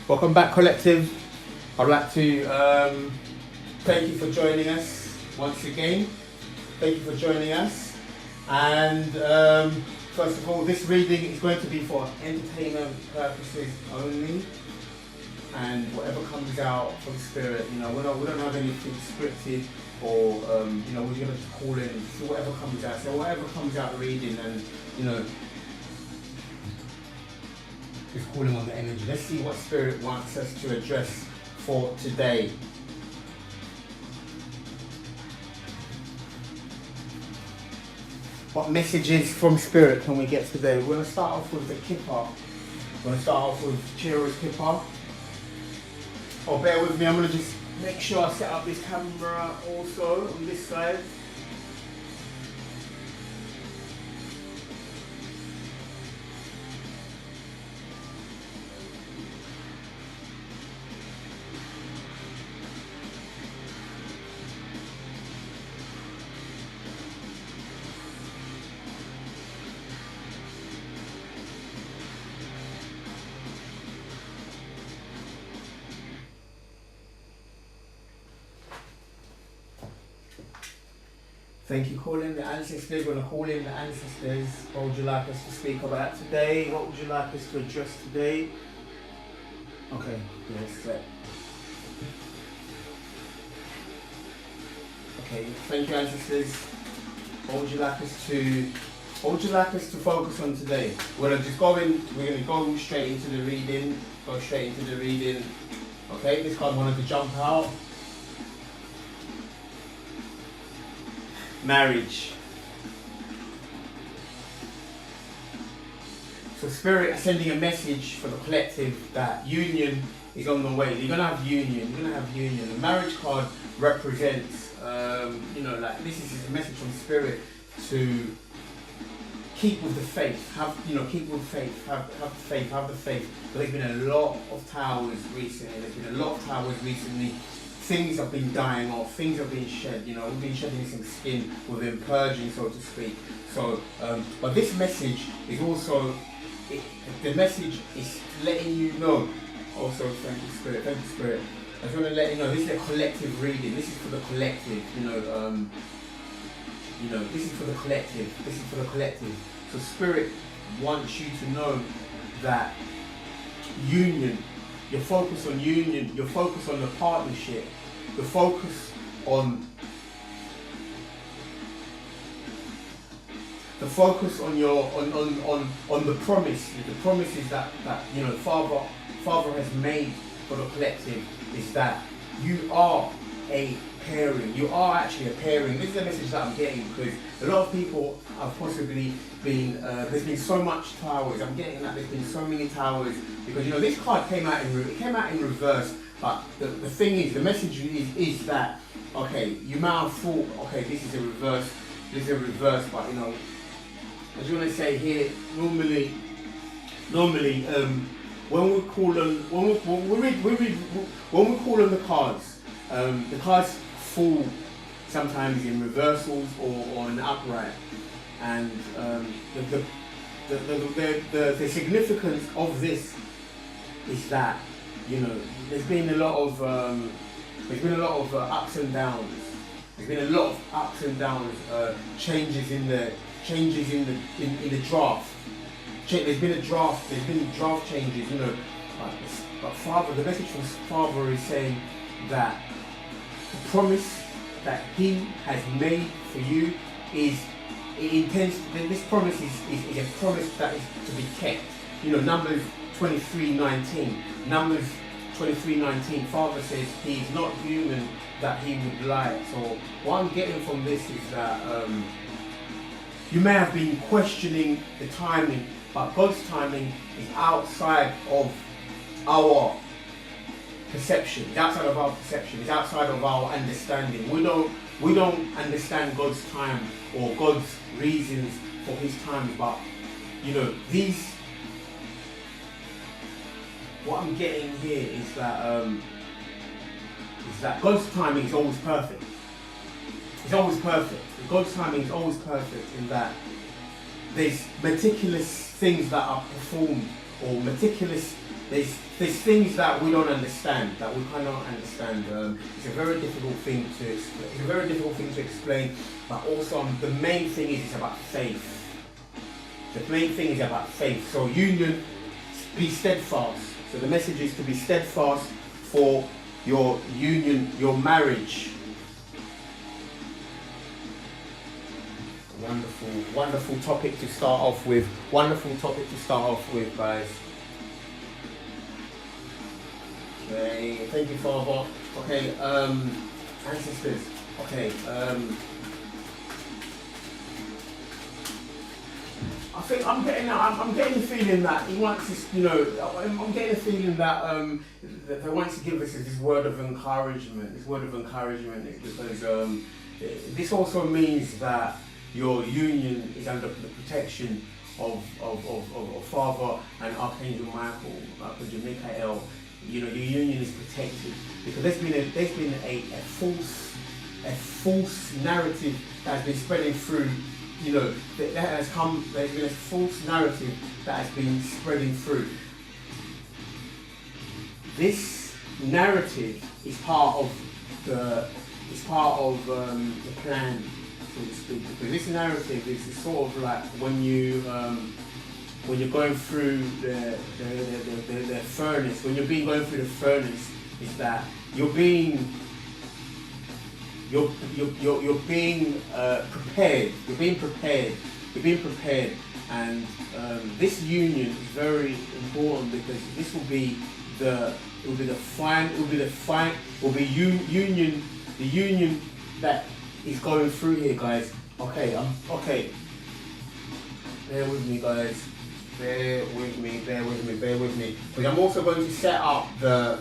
Welcome back, Collective. I'd like to thank you for joining us once again. Thank you for joining us. And first of all, this reading is going to be for entertainment purposes only. And whatever comes out from Spirit, we don't have anything scripted, or we're gonna just call in, see whatever comes out. So whatever comes out reading, and just calling on the energy. Let's see what Spirit wants us to address for today. What messages from Spirit can we get today? We're going to start off with the Kippah. We're going to start off with Chihiro's Kippah. Oh, bear with me, I'm going to just make sure I set up this camera also on this side. Thank you. Call in the ancestors. We're going to call in the ancestors. What would you like us to speak about today? What would you like us to address today? Okay, yes, set. Okay, thank you, ancestors. What would you like us to focus on today? We're going to just go in, we're going to go straight into the reading. Okay, this card wanted to jump out. Marriage. So Spirit is sending a message for the collective that union is on the way. You're gonna have union. The marriage card represents, this is a message from Spirit to keep with the faith. Have the faith. There's been a lot of towers recently. Things have been dying off, things have been shed, we've been shedding some skin, we've been purging, so to speak. So, but this message is also, the message is letting you know, also thank you Spirit, I just want to let you know, this is a collective reading, this is for the collective, this is for the collective, So Spirit wants you to know that union, your focus on union, your focus on the partnership, the focus on your on the promise. The promises that Father has made for the collective is that you are a pairing. You are actually a pairing. This is a message that I'm getting because a lot of people have possibly been, there's been so much towers. I'm getting that there's been so many towers because this card came out in reverse. But the thing is, the message is that, okay, you might have thought, okay, this is a reverse, but I just want to say here, normally, when we call on the cards fall sometimes in reversals or in upright, and the significance of this is that there's been a lot of ups and downs. There's been a lot of ups and downs, changes in the draft. There's been draft changes, But Father, the message from Father is saying that the promise that He has made for you this promise is a promise that is to be kept. Numbers 23:19. Father says He is not human that He would lie. So what I'm getting from this is that you may have been questioning the timing, but God's timing is outside of our perception. It's outside of our perception. It's outside of our understanding. We don't understand God's time or God's reasons for His time. But what I'm getting here is that God's timing is always perfect. It's always perfect. God's timing is always perfect in that there's meticulous things that are performed, or meticulous there's things that we don't understand, that we cannot understand. It's a very difficult thing to explain. It's a very difficult thing to explain. But also, the main thing is it's about faith. The main thing is about faith. So union, be steadfast. So the message is to be steadfast for your union, your marriage. Wonderful, wonderful topic to start off with. Wonderful topic to start off with, guys. Okay, thank you, Father. Okay, ancestors. Okay, I think I'm getting the feeling that he wants us, you know, I'm getting the feeling that that they want to give us this word of encouragement. This word of encouragement is because this also means that your union is under the protection of Father and Archangel Michael, Archangel Michael. You know, your union is protected because there's been a false narrative that has been spreading through. You know, there's been a false narrative that has been spreading through. This narrative is part of the plan, so to speak. Because this narrative is sort of like when you're going through the furnace. When you're going through the furnace, is that you're being prepared. You're being prepared, and this union is very important because this will be the union that is going through here, guys. Okay, okay. Bear with me, guys. Bear with me. But I'm also going to set up the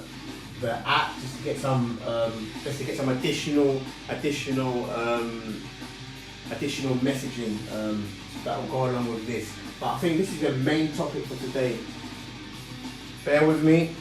app just to get some additional messaging that will go along with this. But I think this is the main topic for today. Bear with me.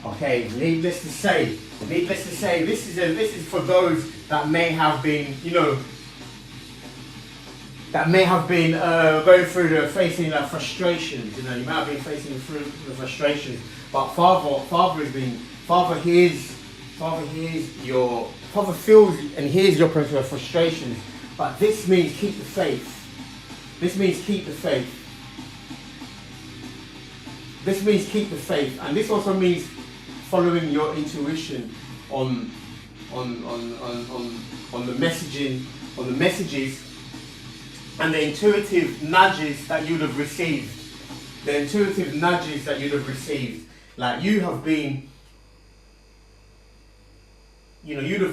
Okay, needless to say, this is for those that may have been, you know, going through facing frustrations. You know, you might have been facing through the frustrations, but Father feels and hears your frustrations. But this means keep the faith. This means keep the faith. This means keep the faith, and this also means following your intuition on the messages and the intuitive nudges that you'd have received. The intuitive nudges that you'd have received. Like you'd have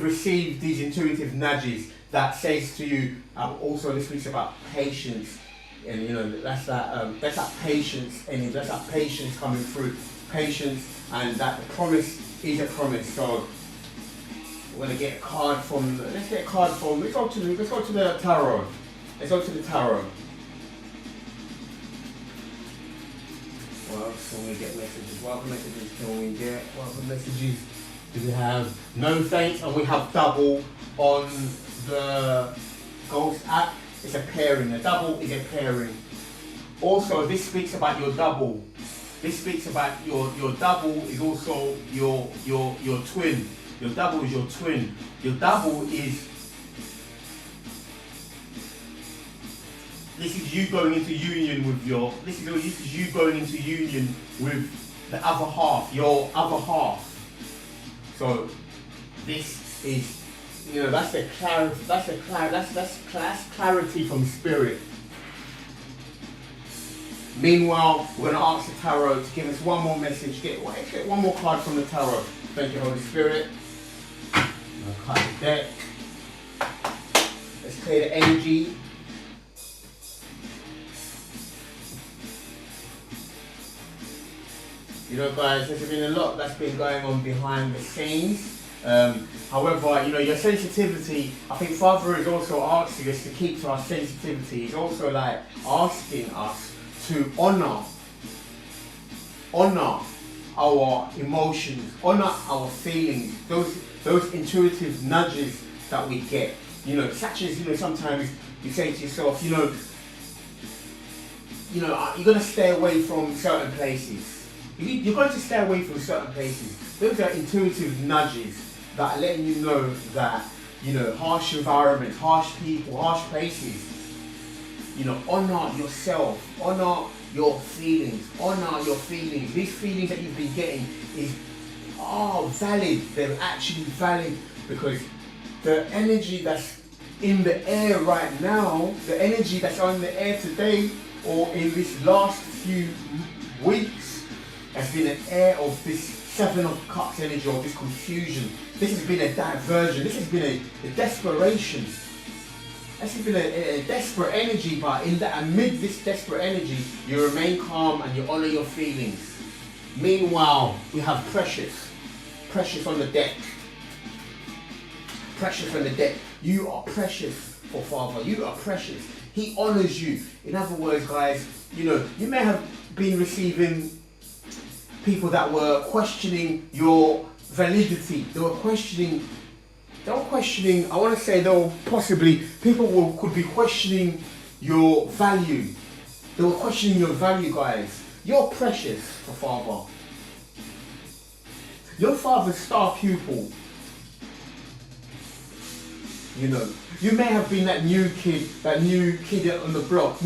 received these intuitive nudges that says to you, also this speaks about patience. And you know, that's that patience, and that's that patience coming through. Patience, and that the promise is a promise. So we're gonna get a card from. Let's go to the tarot. Let's go to the tarot. What else can we get messages? What other messages can we get? What other messages do we have? No thanks, and we have double on the Ghost app. It's a pairing. The double is a pairing. Also, this speaks about your double. This speaks about your double is also your twin. Your double is your twin. Your double is, this is you going into union with this is you going into union with the other half, your other half. So this is, you know, that's clarity from spirit. Meanwhile, we're going to ask the tarot to give us one more message. Get one more card from the tarot. Thank you, Holy Spirit. I'm going to cut the deck. Let's clear the energy. You know, guys, there's been a lot that's been going on behind the scenes. However, you know, your sensitivity, I think Father is also asking us to keep to our sensitivity. He's also like asking us to honor honor our emotions, honor our feelings, those intuitive nudges that we get. You know, such as, you know, sometimes you say to yourself, you're going to stay away from certain places. You're going to stay away from certain places. Those are intuitive nudges that are letting you know that, you know, harsh environments, harsh people, harsh places, you know, honor yourself, honor your feelings, honor your feelings. These feelings that you've been getting are valid. They're actually valid, because the energy that's in the air right now, the energy that's on the air today or in this last few weeks, has been an air of this Seven of Cups energy, or this confusion. This has been a diversion. This has been a desperation. This has been a desperate energy, but amid this desperate energy, you remain calm and you honor your feelings. Meanwhile, we have Precious on the deck. Precious on the deck. You are precious for Father. You are precious. He honors you. In other words, guys, you know, you may have been receiving people that were questioning your validity. They were questioning, I want to say, though, possibly people could be questioning your value. They were questioning your value, guys. You're precious for Father. Your Father's star pupil. You know, you may have been that new kid on the block,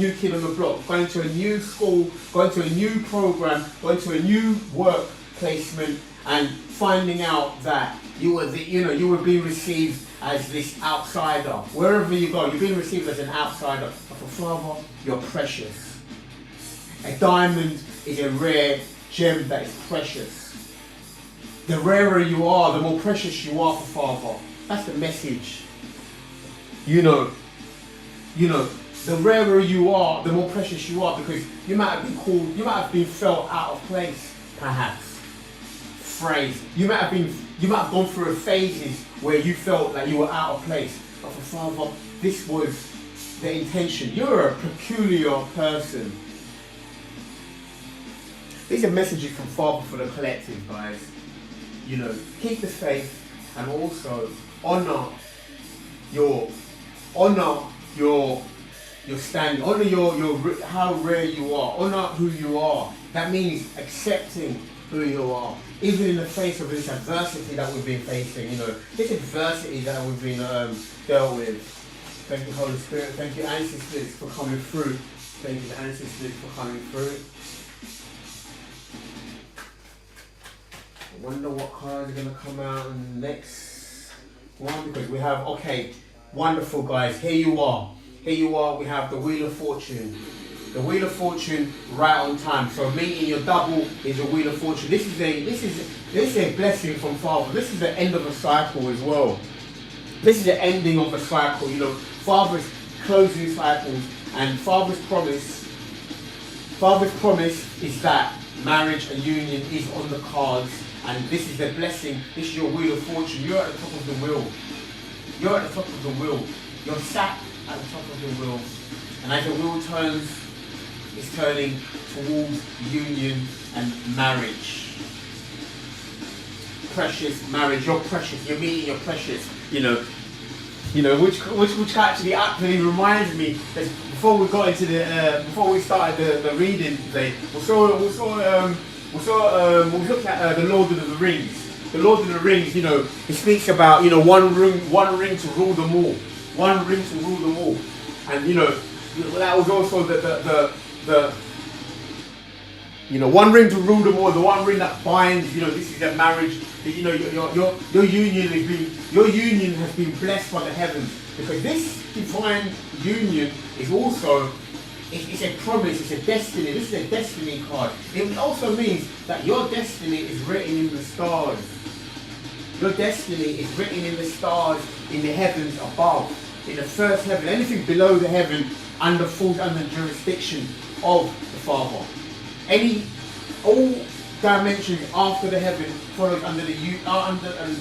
going to a new school, going to a new program, going to a new work placement, and finding out that you were being received as this outsider. Wherever you go, you're being received as an outsider. But for Father, you're precious. A diamond is a rare gem that is precious. The rarer you are, the more precious you are for Father. That's the message. You know, the rarer you are, the more precious you are, because you might have been called, you might have been felt out of place, perhaps. Phrase. You might have gone through phases where you felt like you were out of place. But for Father, this was the intention. You're a peculiar person. These are messages from Father for the collective, guys. You know, keep the faith and also honor your standing, honor your how rare you are, honor who you are. That means accepting who you are, even in the face of this adversity that we've been facing. You know, this adversity that we've been dealt with. Thank you, Holy Spirit. Thank you, ancestors, for coming through. Thank you, ancestors, for coming through. I wonder what cards are going to come out in the next one, because we have, okay, wonderful, guys. Here you are. We have the Wheel of Fortune. The Wheel of Fortune, right on time. So meeting your double is a Wheel of Fortune. This is a blessing from Father. This is the end of a cycle as well. This is the ending of a cycle. You know, Father's closing cycles, and Father's promise is that marriage and union is on the cards, and this is the blessing. This is your Wheel of Fortune. You're at the top of the wheel. You're at the top of the wheel. You're sat at the top of the wheel. And as the wheel turns, it's turning towards union and marriage. Precious marriage. You're precious. You're meeting your precious. You know, which actually reminds me that before we got into before we started the reading today, we looked at the Lord of the Rings. The Lord of the Rings, you know, it speaks about, you know, one ring to rule them all. One ring to rule them all. And, you know, that was also the you know, one ring to rule them all, the one ring that binds, you know, this is a marriage. You know, your union has been blessed by the heavens, because this divine union is also, it's a promise, it's a destiny. This is a destiny card. It also means that your destiny is written in the stars. Your destiny is written in the stars, in the heavens above, in the first heaven. Anything below the heaven falls under the jurisdiction of the Father. All dimensions after the heaven follows under the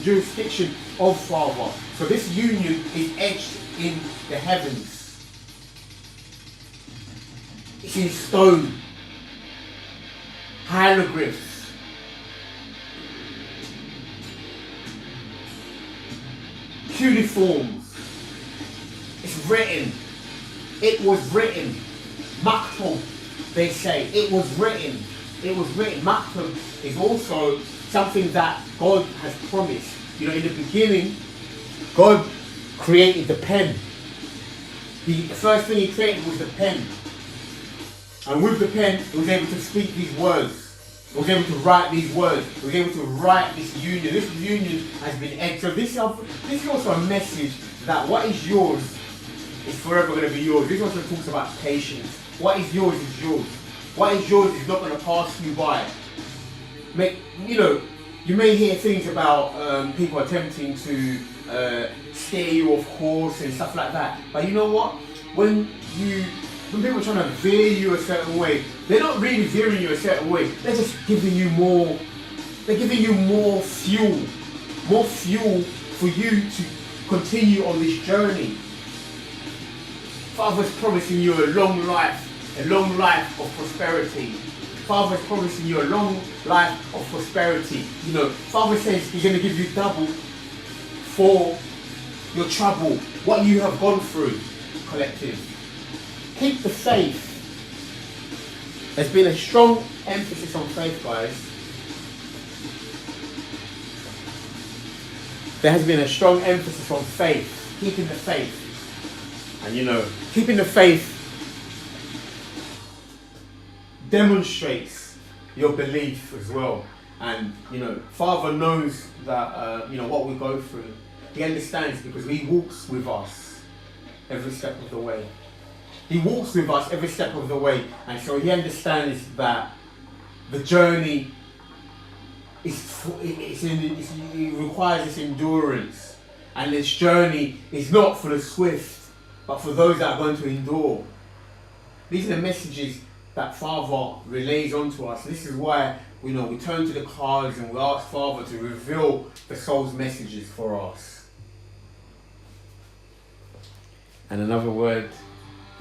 jurisdiction of Father. So this union is etched in the heavens. It's in stone. hieroglyphs, cuneiforms. It's written. It was written. Maktub, they say. It was written. It was written. Maktub is also something that God has promised. You know, in the beginning, God created the pen. The first thing he created was the pen. And with the pen, he was able to speak these words. He was able to write these words. He was able to write this union. This union has been ended. So this is also a message that what is yours is forever going to be yours. This also talks about patience. What is yours is yours. What is yours is not going to pass you by. You may hear things about people attempting to steer you off course and stuff like that. But you know what? When people are trying to veer you a certain way, they're not really veering you a certain way. They're just giving you more. They're giving you more fuel for you to continue on this journey. Father's promising you a long life of prosperity. Father's promising you a long life of prosperity. You know, Father says he's going to give you double for your trouble, what you have gone through, collective. Keep the faith. There's been a strong emphasis on faith, guys. There has been a strong emphasis on faith, keeping the faith. And you know, keeping the faith demonstrates your belief as well. And you know, Father knows that what we go through. He understands because he walks with us every step of the way. He walks with us every step of the way, and so he understands that the journey it requires this endurance, and this journey is not for the swift, but for those that are going to endure. These are the messages that Father relays onto us. This is why we turn to the cards and we ask Father to reveal the soul's messages for us. And another word.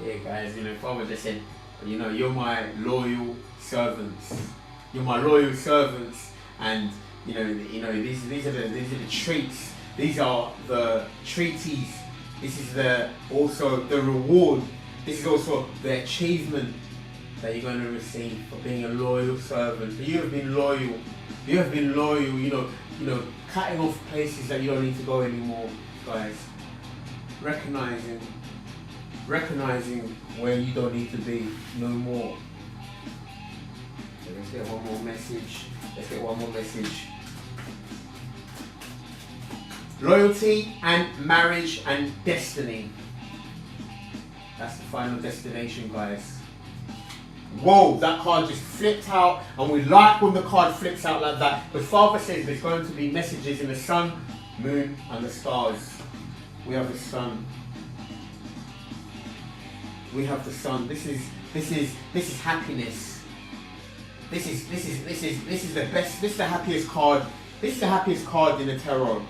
Yeah, guys, Father just said, you're my loyal servants. You're my loyal servants, and these are the traits. These are the treaties. This is also the reward. This is also the achievement that you're going to receive for being a loyal servant. You have been loyal. You have been loyal. Cutting off places that you don't need to go anymore, guys. Recognizing where you don't need to be no more. So let's get one more message. Loyalty and marriage and destiny. That's the final destination, guys. Whoa, that card just flipped out, and we like when the card flips out like that. But Father says there's going to be messages in the sun, moon, and the stars. We have the sun. We have the sun. This is happiness. This is the best. This is the happiest card. This is the happiest card in the tarot.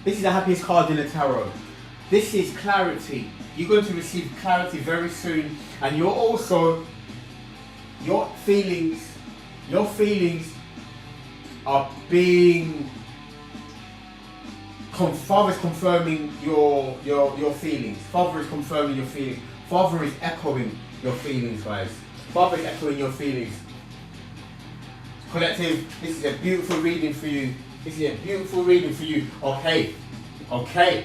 This is the happiest card in the tarot. This is clarity. You're going to receive clarity very soon, and your feelings are being. Father is confirming your feelings. Father is confirming your feelings. Father is echoing your feelings, guys. Father is echoing your feelings. Collective, this is a beautiful reading for you. Okay.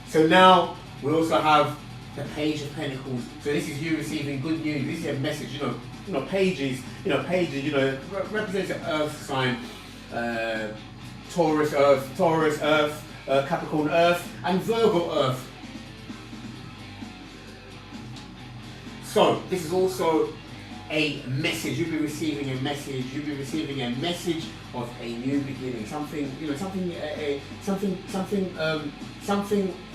So now we also have the Page of Pentacles. So this is you receiving good news. This is a message. Pages. Represents an Earth sign. Taurus Earth. Capricorn Earth, and Virgo Earth. So this is also a message. You'll be receiving a message. You'll be receiving a message of a new beginning. Something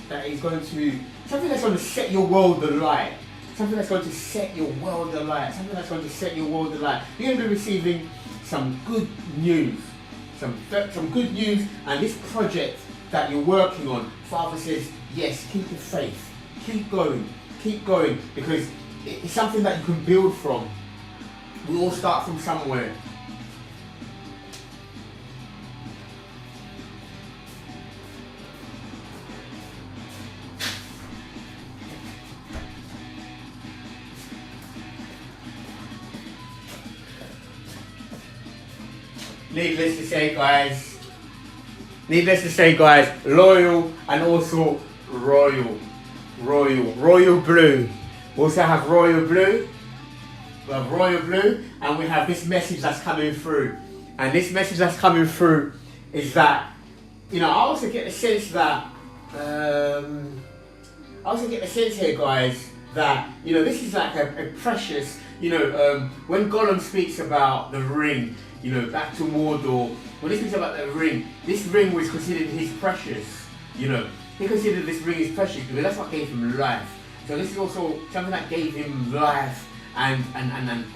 that is going to, something that's going to set your world alight. Something that's going to set your world alight. You're going to be receiving some good news. Some good news, and this project that you're working on, Father says, yes, keep the faith, keep going, because it's something that you can build from. We all start from somewhere. Needless to say guys, loyal and also royal blue. We also have royal blue. We have royal blue, and we have this message that's coming through. And this message that's coming through is that, I also get the sense that, here, guys, that, this is like a precious, when Gollum speaks about the ring, back to Mordor, when he speaks about the ring, this ring was considered his precious, He considered this ring his precious because that's what gave him life. So this is also something that gave him life and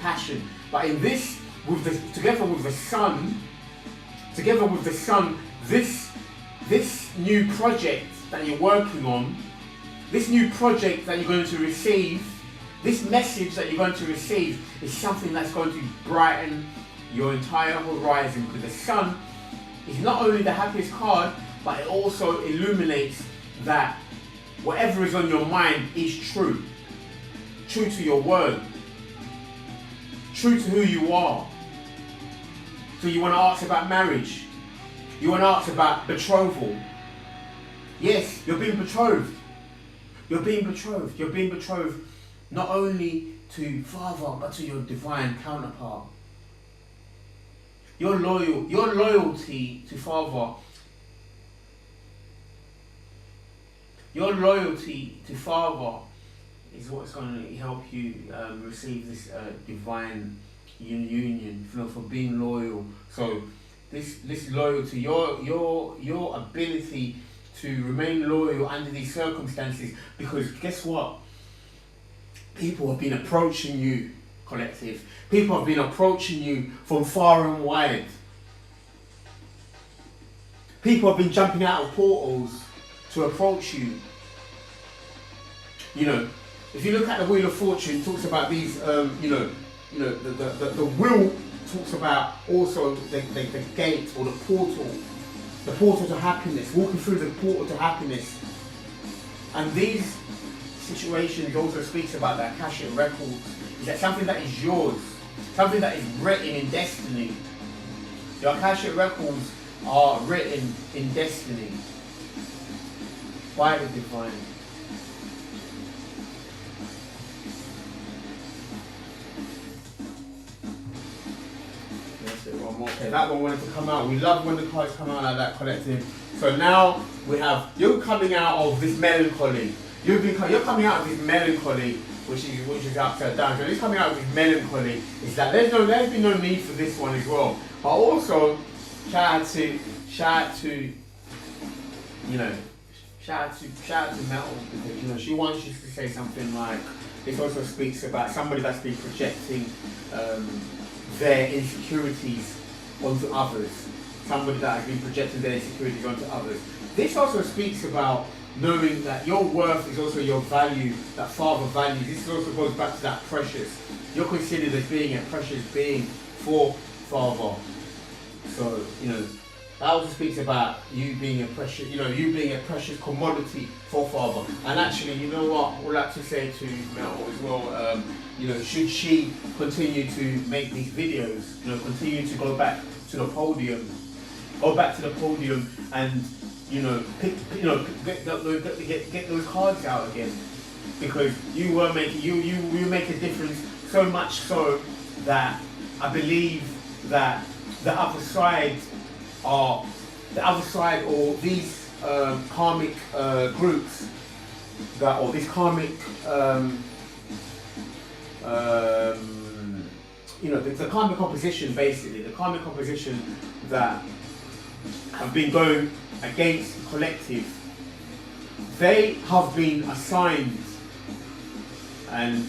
passion. But in this, together with the sun, this new project that you're working on, this new project that you're going to receive, this message that you're going to receive is something that's going to brighten your entire horizon, because the sun is not only the happiest card, but it also illuminates that whatever is on your mind is true to your word, true to who you are. So you want to ask about marriage, you want to ask about betrothal. Yes, you're being betrothed. You're being betrothed not only to Father, but to your divine counterpart. Your loyalty to Father, is what's going to help you receive this divine union, for being loyal. So this loyalty, your ability to remain loyal under these circumstances, because guess what? People have been approaching you, collective. People have been approaching you from far and wide. People have been jumping out of portals to approach you. If you look at the Wheel of Fortune, it talks about these, the wheel talks about also the gate or the portal to happiness, walking through the portal to happiness. And these situations also speaks about the Akashic records. Is that something that is yours, something that is written in destiny. The Akashic records are written in destiny by the divine. Okay, that one wanted to come out. We love when the cards come out like that, collective. So now we have you coming out of this melancholy. You're coming out of this melancholy, which is upside down. So this coming out of this melancholy is that there's been no need for this one as well. But also shout out to Metal, because she wants you to say something like this. Also speaks about somebody that's been projecting their insecurities onto others. Somebody that has been projecting their insecurities onto others. This also speaks about knowing that your worth is also your value, that Father values. This also goes back to that precious. You're considered as being a precious being for Father. So, that also speaks about you being a precious, you being a precious commodity for Father. And actually, you know what, I would like to say to Mel as well, should she continue to make these videos, continue to go back to the podium, and get those cards out again, because you make a difference, so much so that I believe that the other side or these karmic groups or this karmic the karmic opposition, basically the karmic opposition that have been going against the collective, they have been assigned, and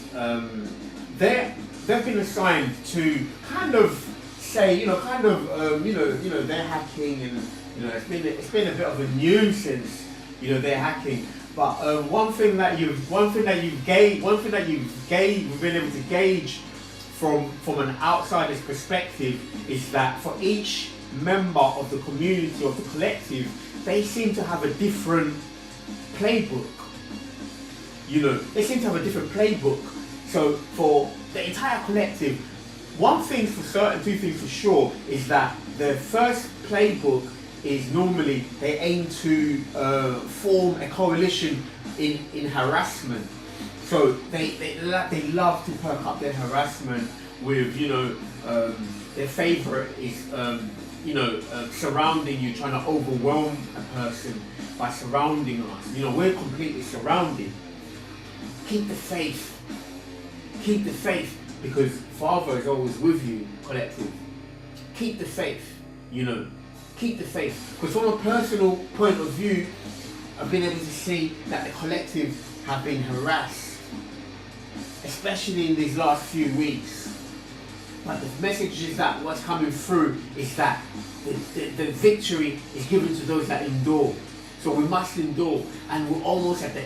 they've been assigned to kind of say, they're hacking, and it's been a bit of a nuisance, they're hacking. But one thing that you've been able to gauge from an outsider's perspective is that for each member of the community, of the collective, they seem to have a different playbook. You know, they seem to have a different playbook. So for the entire collective, one thing for certain, two things for sure, is that the first playbook is normally they aim to form a coalition in harassment. So they love to perk up their harassment with, you know, their favourite is, surrounding you, trying to overwhelm a person by surrounding us. You know, we're completely surrounded. Keep the faith. Keep the faith, because Father is always with you, collective. Keep the faith, you know. Keep the faith. Because from a personal point of view, I've been able to see that the collective have been harassed, especially in these last few weeks. But the message is that what's coming through is that the victory is given to those that endure. So we must endure, and we're almost at the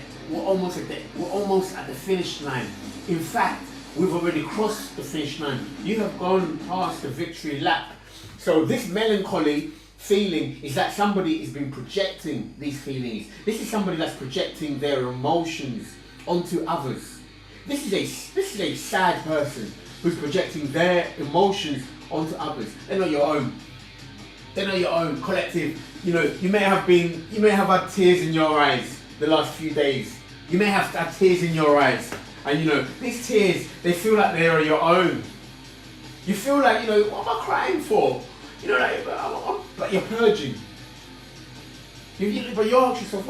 finish line. In fact, we've already crossed the finish line. You have gone past the victory lap. So this melancholy feeling is that somebody has been projecting these feelings. This is somebody that's projecting their emotions onto others. This is a sad person who's projecting their emotions onto others. They're not your own. They're not your own. Collective. You know, you may have had tears in your eyes the last few days. You may have had tears in your eyes. And you know, these tears, they feel like they are your own. You feel like, you know, what am I crying for? You know, like, but you're purging. But you're asking yourself,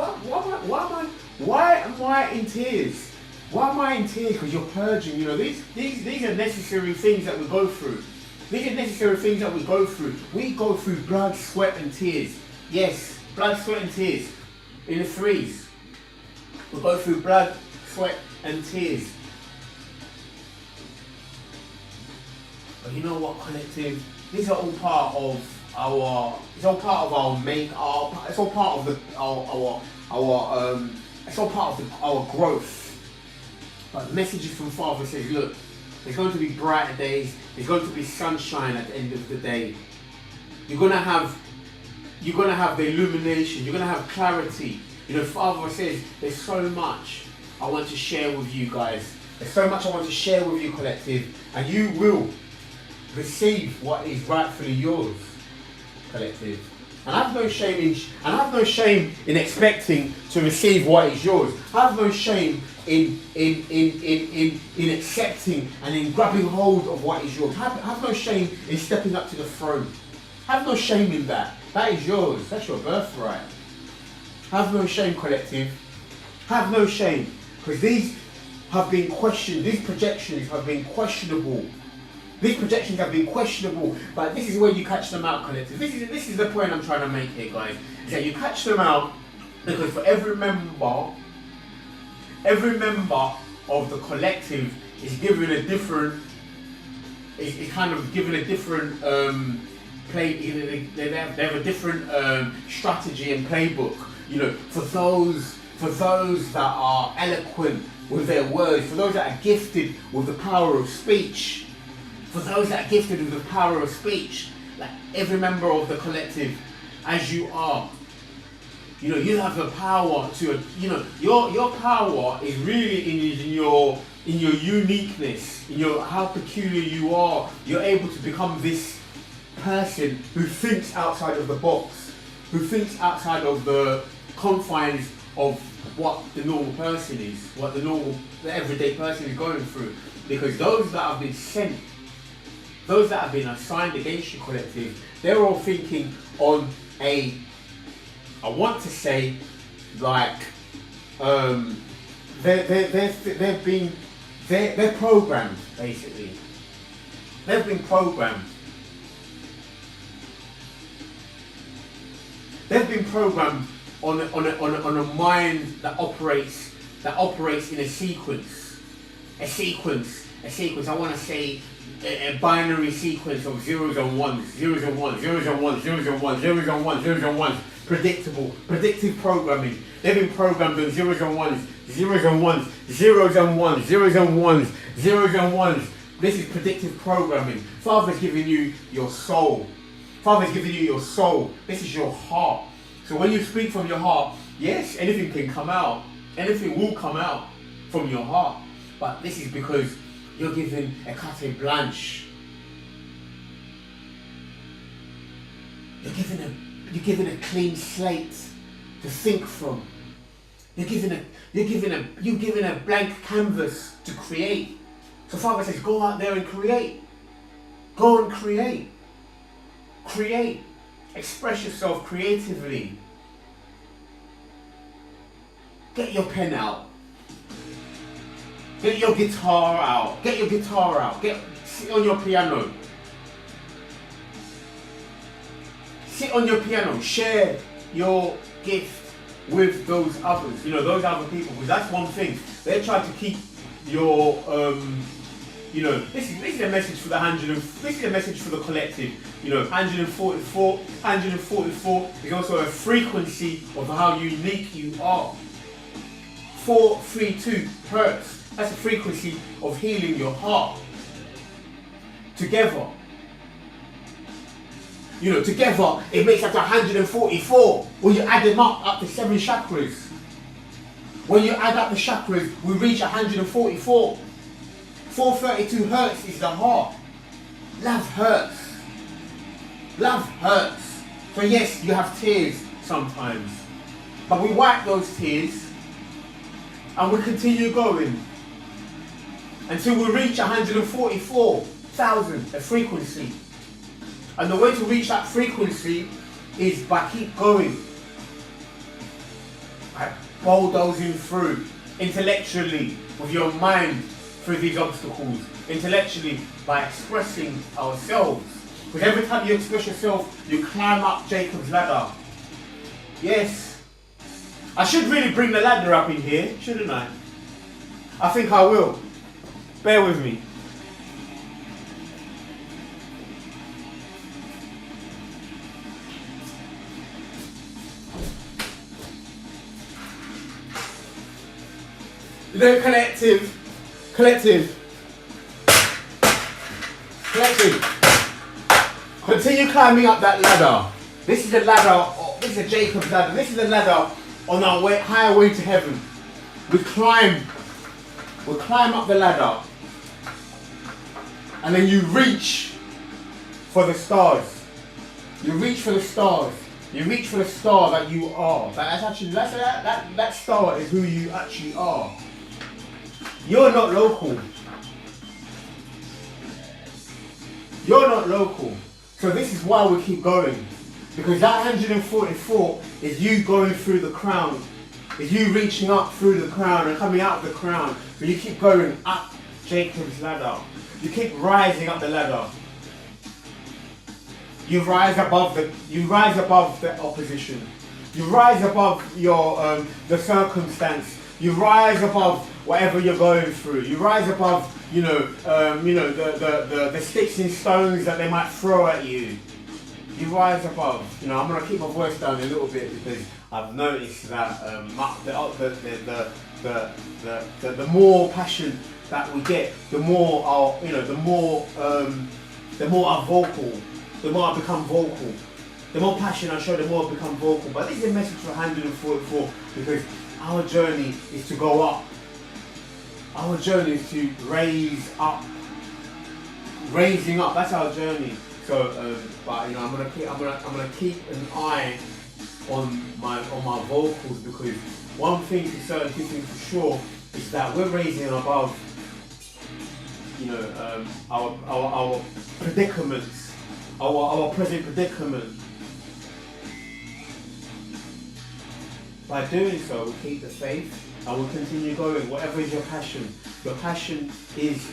why am I in tears? Why am I in tears? Because you're purging. You know, these are necessary things that we go through. These are necessary things that we go through. We go through blood, sweat and tears. Yes, blood, sweat and tears. In the threes. We go through blood, sweat and tears. But you know what, collective? These are all part of our. It's all part of our make. It's all part of our growth. But the messages from Father says, look, there's going to be brighter days. There's going to be sunshine at the end of the day. You're gonna have the illumination. You're gonna have clarity. You know, Father says, there's so much I want to share with you guys. There's so much I want to share with you, collective, and you will receive what is rightfully yours, collective. And I have no shame in expecting to receive what is yours. I have no shame in accepting and in grabbing hold of what is yours. I have no shame in stepping up to the throne. I have no shame in that. That is yours. That's your birthright. Have no shame, collective. Have no shame. Because these have been questioned. These projections have been questionable. These projections have been questionable. But this is where you catch them out, collective. This is the point I'm trying to make here, guys. Is that you catch them out because for every member of the collective is given a different. Is kind of given a different play. They have a different strategy and playbook. You know, for those that are eloquent with their words, for those that are gifted with the power of speech, like every member of the collective, as you are, you know, you have the power to, you know, your power is really in your uniqueness, in your how peculiar you are. You're able to become this person who thinks outside of the box, who thinks outside of the confines of what the normal person is, what the everyday person is going through. Because those that have been sent, those that have been assigned against your collective, they're all thinking on a, I want to say, like, they're programmed, basically. They've been programmed. They've been programmed on a mind that operates in a sequence. I want to say a binary sequence of zeros and ones, predictive programming. They've been programmed on zeros and ones, This is predictive programming. Father's giving you your soul. Father's giving you your soul. This is your heart. So when you speak from your heart, yes, anything can come out. Anything will come out from your heart. But this is because you're given a carte blanche. You're given a clean slate to think from. You're given a blank canvas to create. So Father says, go out there and create. Go and create. Create. Express yourself creatively. Get your pen out. Get your guitar out. Get your guitar out. Sit on your piano. Sit on your piano. Share your gift with those others. You know, those other people. Because that's one thing. They try to keep your, you know, this is a message for the 100. This is a message for the collective. You know, 144. 144 is also a frequency of how unique you are. 432 hertz. That's a frequency of healing your heart. Together. You know, together it makes up to 144. When you add them up to 7 chakras. When you add up the chakras, we reach 144. 432 hertz is the heart. Love hurts. Love hurts. So yes, you have tears sometimes. But we wipe those tears and we continue going until we reach 144,000, a frequency. And the way to reach that frequency is by keep going. By bulldozing through intellectually with your mind through these obstacles. Intellectually by expressing ourselves. Because every time you express yourself, you climb up Jacob's ladder. Yes. I should really bring the ladder up in here, shouldn't I? I think I will. Bear with me. The collective. Continue climbing up that ladder. This is a ladder, this is a Jacob's ladder. This is a ladder on our way, higher way to heaven. We climb up the ladder. And then you reach for the stars. You reach for the stars. You reach for the star that you are. That star is who you actually are. You're not local. You're not local. So this is why we keep going. Because that 144 is you going through the crown. Is you reaching up through the crown and coming out of the crown. So you keep going up Jacob's ladder. You keep rising up the ladder. You rise above the opposition. You rise above your the circumstance. You rise above whatever you're going through. You rise above, the sticks and stones that they might throw at you. You rise above. You know, I'm gonna keep my voice down a little bit because I've noticed that the more passion that we get, the more I'm vocal. The more I become vocal. The more passion I show, the more I become vocal. But this is a message for 144 because our journey is to go up. Our journey is to raise up. Raising up, that's our journey. So, but I'm gonna keep an eye on my vocals because one thing is certain, two things for sure is that we're raising above, our predicaments, our present predicament. By doing so, we keep the faith and we'll continue going. Whatever is your passion is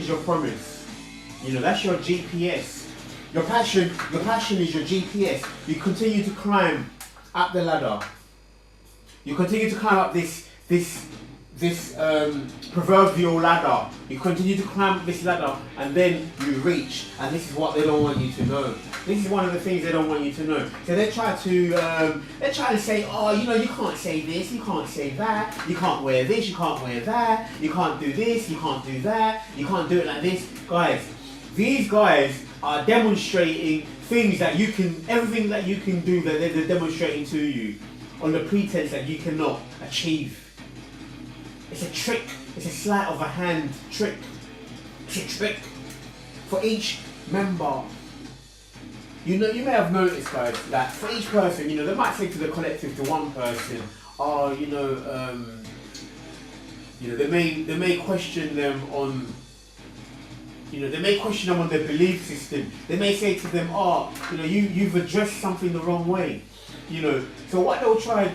your promise. That's your GPS. Your passion is your GPS. You continue to climb up the ladder. You continue to climb up this this proverbial ladder. You continue to climb up this ladder, and then you reach. And this is what they don't want you to know. This is one of the things they don't want you to know. So they try to say, oh, you know, you can't say this, you can't say that, you can't wear this, you can't wear that, you can't do this, you can't do that, you can't do it like this. Guys, these guys are demonstrating things that you can, everything that you can do that they're demonstrating to you on the pretense that you cannot achieve. It's a trick. It's a sleight of a hand trick. It's a trick for each member. You know, you may have noticed, guys, that for each person, you know, they might say to the collective, to one person, oh, you know, they may question them on, you know, they may question them on their belief system. They may say to them, oh, you know, you've addressed something the wrong way. You know, so what they'll try,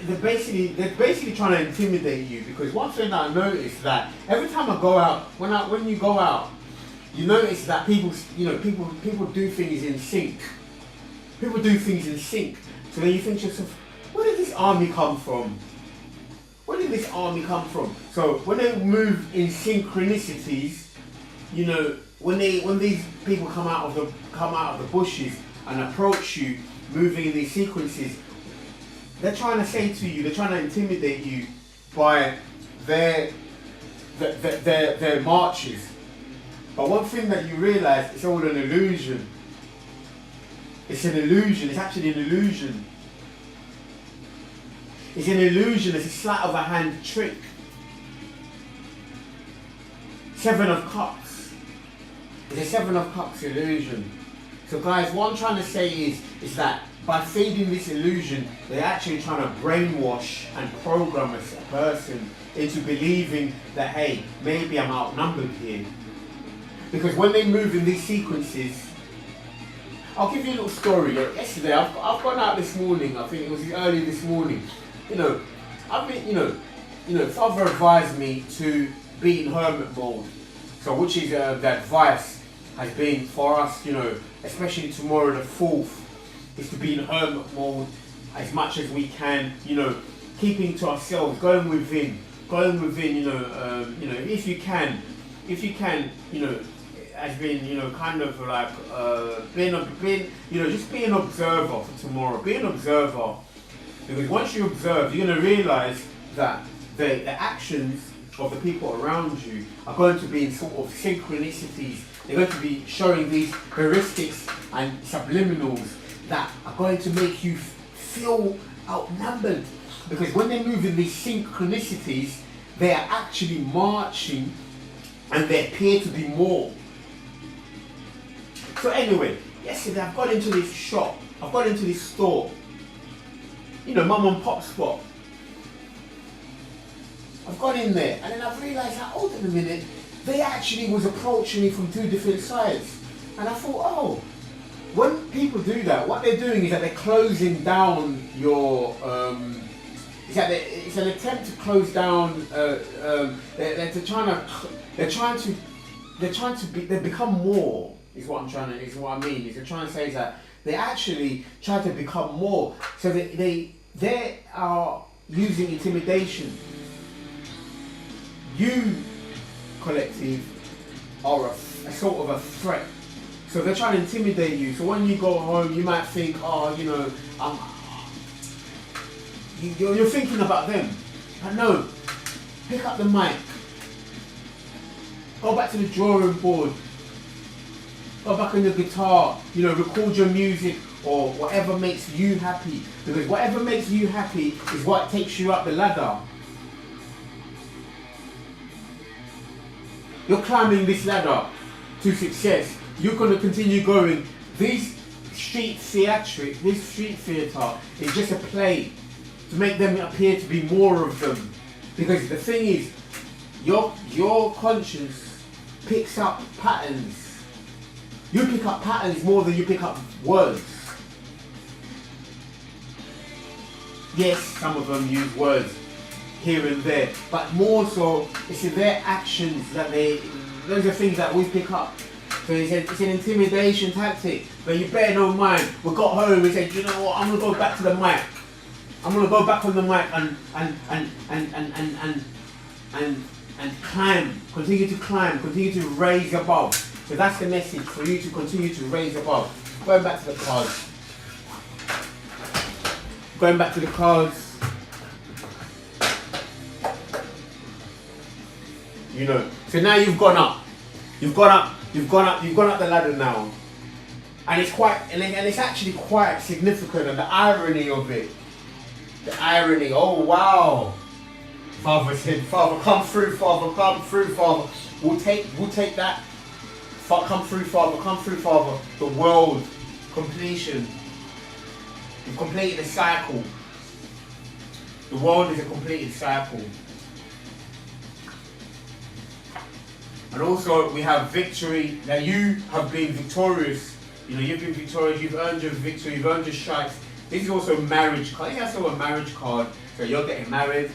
they're basically trying to intimidate you, because one thing that I noticed that every time I go out, when you go out, you notice that people do things in sync. People do things in sync. So then you think to yourself, where did this army come from? Where did this army come from? So when they move in synchronicities, you know, when these people come out of the bushes and approach you, moving in these sequences, they're trying to say to you, they're trying to intimidate you by their marches. But one thing that you realise, it's all an illusion. It's an illusion. It's actually an illusion. It's an illusion. It's a sleight of a hand trick. 7 of Cups. It's a 7 of Cups illusion. So guys, what I'm trying to say is that by feeding this illusion, they're actually trying to brainwash and program a person into believing that, hey, maybe I'm outnumbered here. Because when they move in these sequences, I'll give you a little story. Yesterday, I've gone out this morning. I think it was early this morning. You know, I've been, you know, Father advised me to be in hermit mode. So, which is the advice has been for us, you know, especially tomorrow the 4th, is to be in hermit mode as much as we can. You know, keeping to ourselves, going within. You know, if you can, you know. Has been, you know, kind of like being, you know, just be an observer for tomorrow. Be an observer, because once you observe, you're going to realize that the actions of the people around you are going to be in sort of synchronicities. They're going to be showing these heuristics and subliminals that are going to make you feel outnumbered. Because when they move in these synchronicities, they are actually marching, and they appear to be more. So anyway, yesterday I've got into this shop, I've got into this store, you know, mum and pop spot. I've gone in there, and then I've realised that, hold on a minute, they actually was approaching me from 2 different sides. And I thought, oh, when people do that, what they're doing is that they're closing down your, it's an attempt to close down, they become more. Is what I mean. Is they're trying to say is that they actually try to become more. So they are using intimidation. You, collective, are a sort of a threat. So they're trying to intimidate you. So when you go home, you might think, oh, you know, you're thinking about them. But no, pick up the mic. Go back to the drawing board. Go back on your guitar, you know, record your music or whatever makes you happy. Because whatever makes you happy is what takes you up the ladder. You're climbing this ladder to success. You're going to continue going. This street theatre is just a play to make them appear to be more of them. Because the thing is, your conscience picks up patterns. You pick up patterns more than you pick up words. Yes, some of them use words here and there, but more so, it's in their actions that those are things that we pick up. So it's an intimidation tactic, but you bear no mind. We got home, we said, you know what, I'm going to go back to the mic. I'm going to go back on the mic and and climb, continue to climb, continue to raise above. So that's the message for you to continue to raise above. Going back to the cards. Going back to the cards. You know. So now you've gone up. You've gone up the ladder now. And it's quite, and it's actually quite significant, and the irony of it. The irony, oh wow. Father said, Father, come through, Father, come through, Father. We'll take that. Come through, Father, come through, Father. The world, completion. You've completed the cycle. The world is a completed cycle. And also we have victory. Now you have been victorious. You know, you've been victorious, you've earned your victory, you've earned your stripes. This is also a marriage card. This is also a marriage card. So you're getting married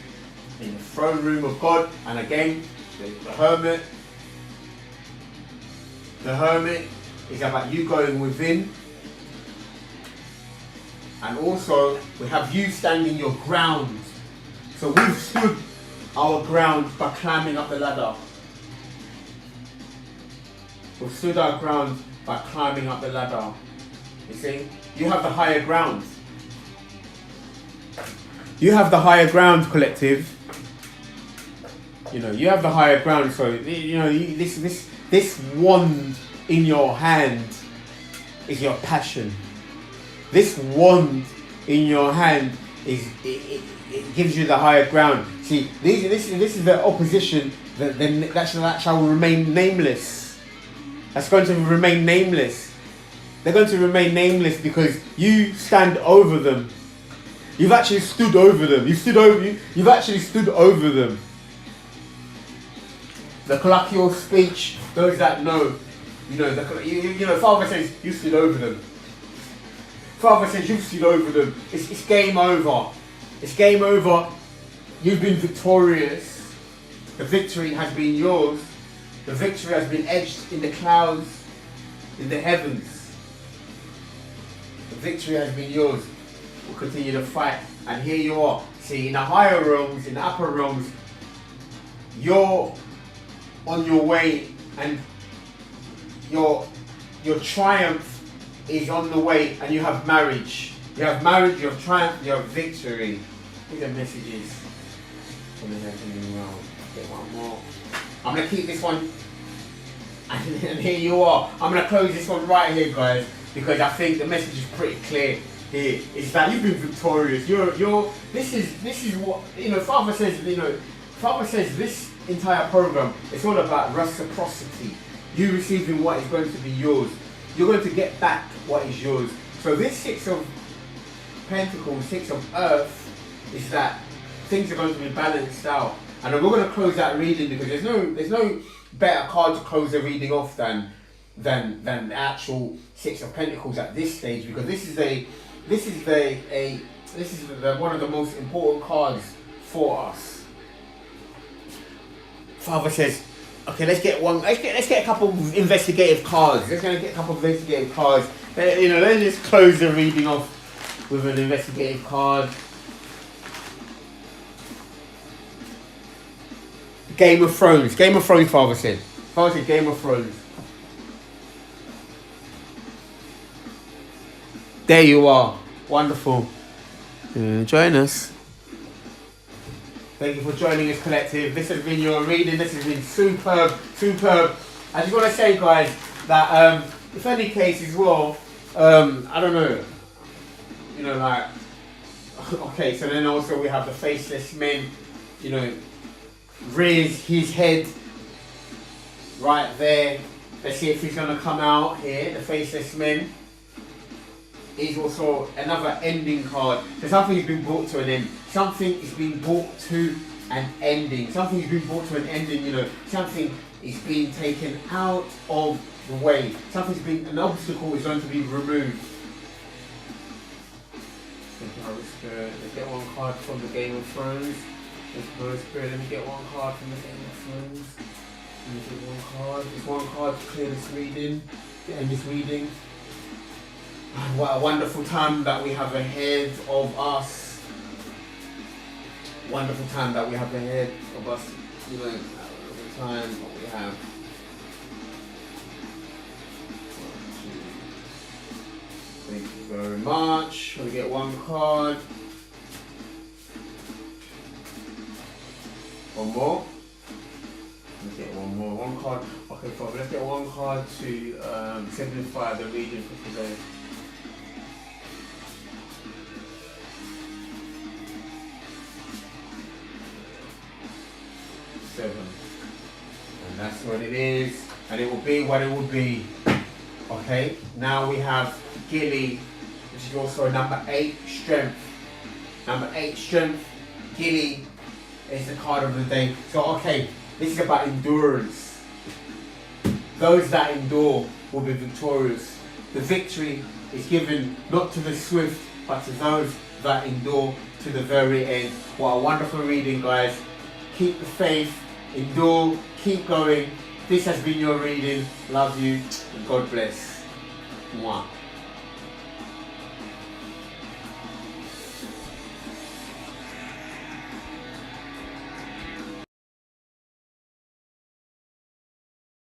in the throne room of God. And again, the hermit. The hermit is about you going within. And also, we have you standing your ground. So we've stood our ground by climbing up the ladder. We've stood our ground by climbing up the ladder. You see? You have the higher ground. You have the higher ground, collective. You know, you have the higher ground. So, you know, this wand in your hand is your passion. This wand in your hand it gives you the higher ground. See, this is the opposition that shall remain nameless. That's going to remain nameless. They're going to remain nameless because you stand over them. You've actually stood over them. You've actually stood over them. The colloquial speech, those that know, you know, Father says you stood over them. Father says you've stood over them. It's game over. It's game over. You've been victorious. The victory has been yours. The victory has been edged in the clouds, in the heavens. The victory has been yours. We'll continue to fight. And here you are. See, in the higher realms, in the upper realms, you're on your way, and your triumph is on the way, and you have marriage. You have marriage, you have triumph, you have victory. These are messages from the heavenly realm. Get one more. I'm going to keep this one, and here you are. I'm going to close this one right here, guys, because I think the message is pretty clear here. Is that you've been victorious. This is what, you know, Father says, this entire program, it's all about reciprocity. You receiving what is going to be yours. You're going to get back what is yours. So this Six of Pentacles, Six of Earth, is that things are going to be balanced out. And we're going to close that reading because there's no better card to close the reading off than the actual Six of Pentacles at this stage, because this is one of the most important cards for us. Father says, okay, let's get a couple of investigative cards. Let's get a couple of investigative cards. You know, let's just close the reading off with an investigative card. Game of Thrones. Game of Thrones, Father said. Father said Game of Thrones. There you are. Wonderful. Join us. Thank you for joining us, collective. This has been your reading. This has been superb, superb. I just want to say, guys, that if any case as well, I don't know, you know, like, okay, so then also we have the faceless men, you know, raise his head right there. Let's see if he's going to come out here, the faceless men. Is also another ending card. So something has been brought to an end. Something is being brought to an ending. Something has been brought to an ending, you know. Something is being taken out of the way. An obstacle is going to be removed. Thank you, Holy Spirit. Let's get one card from the Game of Thrones. Thank you, Holy Spirit. Let me get one card from the Game of Thrones. Let me get one card. Just one card to clear this reading. To end this reading. What a wonderful time that we have ahead of us. Wonderful time that we have ahead of us. You won't have the time. What we have. 1, 2. Thank you very much. We get one card. One more. Let's get one more. One card. Okay, fine. Let's get one card to simplify the reading for today. Seven. And that's what it is. And it will be what it will be. Okay. Now we have Gilly, which is also number 8 strength. Number 8 strength. Gilly is the card of the day. So okay, this is about endurance. Those that endure will be victorious. The victory is given not to the swift, but to those that endure to the very end. What a wonderful reading, guys. Keep the faith, endure, keep going. This has been your reading. Love you, and God bless. Mwah.